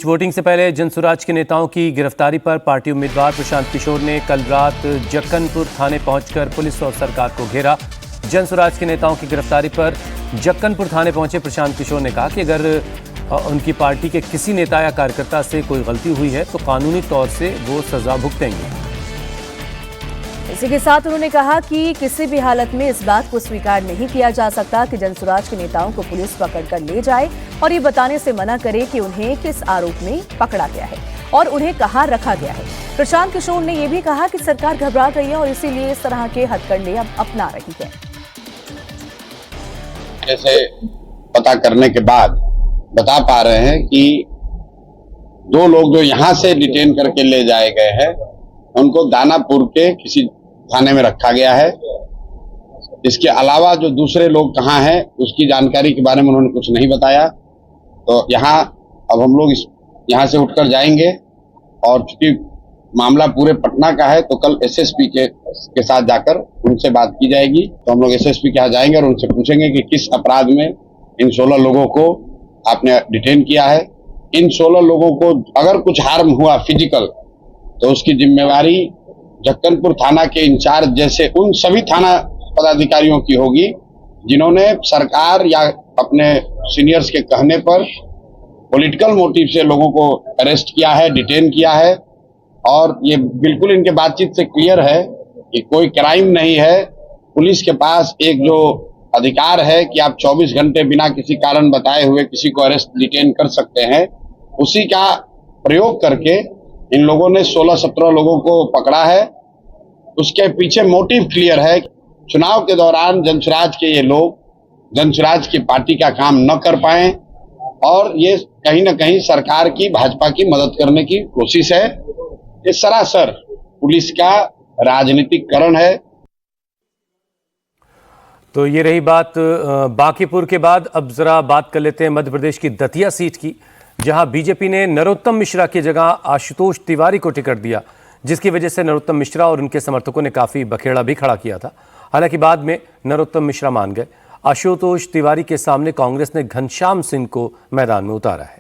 Voting से पहले जनसुराज के नेताओं की गिरफ्तारी पर पार्टी उम्मीदवार प्रशांत किशोर ने कल रात जक्कनपुर थाने पहुंचकर पुलिस और सरकार को घेरा। जनसुराज के नेताओं की गिरफ्तारी पर जक्कनपुर थाने पहुंचे प्रशांत किशोर ने कहा कि अगर उनकी पार्टी के किसी नेता या कार्यकर्ता से कोई गलती हुई है तो कानूनी तौर से वो सजा भुगतेंगे। इसी के साथ उन्होंने कहा कि किसी भी हालत में इस बात को स्वीकार नहीं किया जा सकता कि जनसुराज के नेताओं को पुलिस पकड़कर ले जाए और ये बताने से मना करे कि उन्हें किस आरोप में पकड़ा गया है और उन्हें कहां रखा गया है। प्रशांत किशोर ने यह भी कहा कि सरकार घबरा गई है और इसीलिए इस तरह के हथकंडे अब अपना रही है। ऐसे पता करने के बाद बता पा रहे हैं कि दो लोग जो यहाँ से डिटेन करके ले जाए गए हैं उनको दानापुर के किसी थाने में रखा गया है। इसके अलावा जो दूसरे लोग कहाँ हैं उसकी जानकारी के बारे में उन्होंने कुछ नहीं बताया। तो यहाँ अब हम लोग यहाँ से उठकर जाएंगे और चूंकि मामला पूरे पटना का है तो कल एसएसपी के साथ जाकर उनसे बात की जाएगी। तो हम लोग एसएसपी के यहाँ जाएंगे और उनसे पूछेंगे कि किस अपराध में इन 16 लोगों को आपने डिटेन किया है। इन 16 लोगों को अगर कुछ हार्म हुआ फिजिकल तो उसकी जिम्मेवारी जक्कनपुर थाना के इंचार्ज जैसे उन सभी थाना पदाधिकारियों की होगी जिन्होंने सरकार या अपने सीनियर्स के कहने पर पॉलिटिकल मोटिव से लोगों को अरेस्ट किया है, डिटेन किया है। और ये बिल्कुल इनके बातचीत से क्लियर है कि कोई क्राइम नहीं है। पुलिस के पास एक जो अधिकार है कि आप 24 घंटे बिना किसी कारण बताए हुए किसी को अरेस्ट डिटेन कर सकते हैं, उसी का प्रयोग करके इन लोगों ने 16-17 लोगों को पकड़ा है। उसके पीछे मोटिव क्लियर है। चुनाव के दौरान जनसुराज के ये लोग जनसुराज की पार्टी का काम न कर पाए और ये कहीं ना कहीं सरकार की भाजपा की मदद करने की कोशिश है। ये सरासर पुलिस का राजनीतिकरण है। तो ये रही बात बांकीपुर के बाद। अब जरा बात कर लेते हैं मध्य प्रदेश की दतिया सीट की, जहां बीजेपी ने नरोत्तम मिश्रा की जगह आशुतोष तिवारी को टिकट दिया, जिसकी वजह से नरोत्तम मिश्रा और उनके समर्थकों ने काफी बखेड़ा भी खड़ा किया था। हालांकि बाद में नरोत्तम मिश्रा मान गए। आशुतोष तिवारी के सामने कांग्रेस ने घनश्याम सिंह को मैदान में उतारा है।